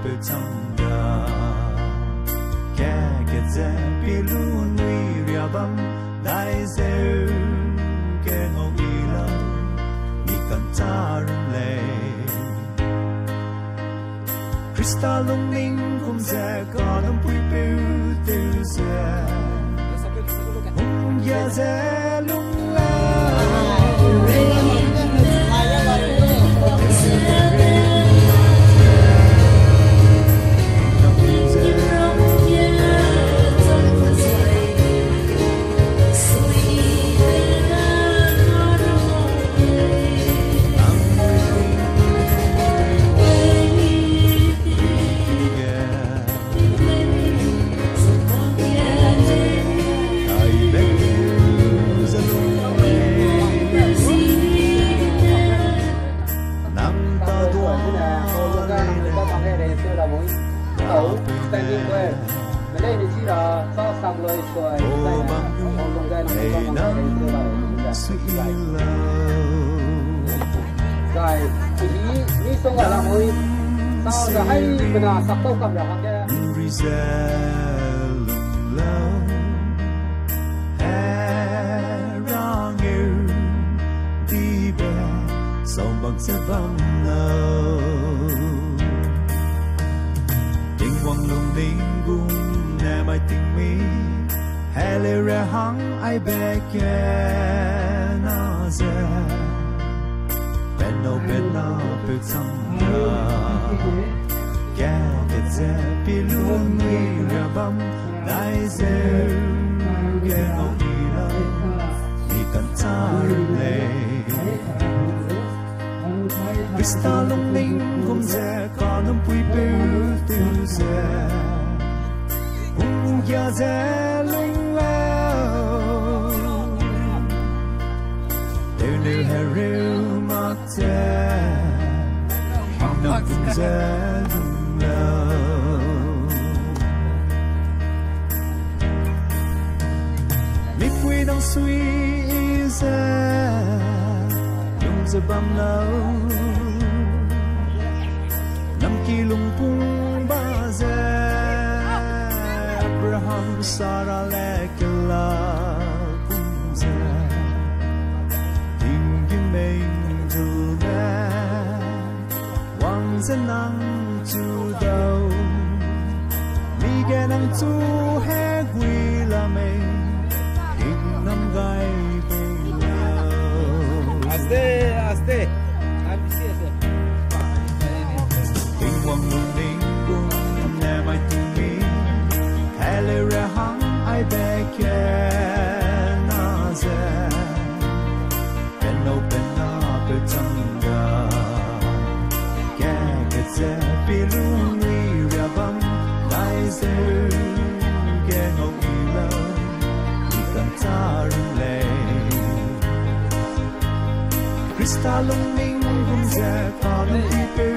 bự chăng đà kẻ kẹt dè pi lu nuôi ria băm đại deu kẻ ngọc y lâu mi cần ta rung lệ Krista lung ninh cũng dè có đông bụi bưu tiêu dè hùng ya dè lung lao rồi ý xong rồi là mới sao là hay mình là sắp tao cầm được không chứ Hele re hang ai beke na ze ben na pe sang ya ke ze pi lu ni ra bam dai ze ke no ni la ni kan ta le Krista lung ning kum ze ka num pui pe tu ze ya ze lung New Haru Mate, no Zedula. If we don't squeeze, don't the bum low. Nam kilung pung baze, Abraham Sarah lekela. Dân năng chu đầu mi ghe năng chu he quy là mày hình năm gai bên nhau Aste tình hoàng lung linh cung nè mai từng mi hay lê ra hăng ai bé kia na ze bên đâu bên na bên chẳng ga ze pi lu ni ra bam dai ze ke ngọc y lâu đi cần ta rung lệ Krista lung ninh cũng ze pa lung pi pe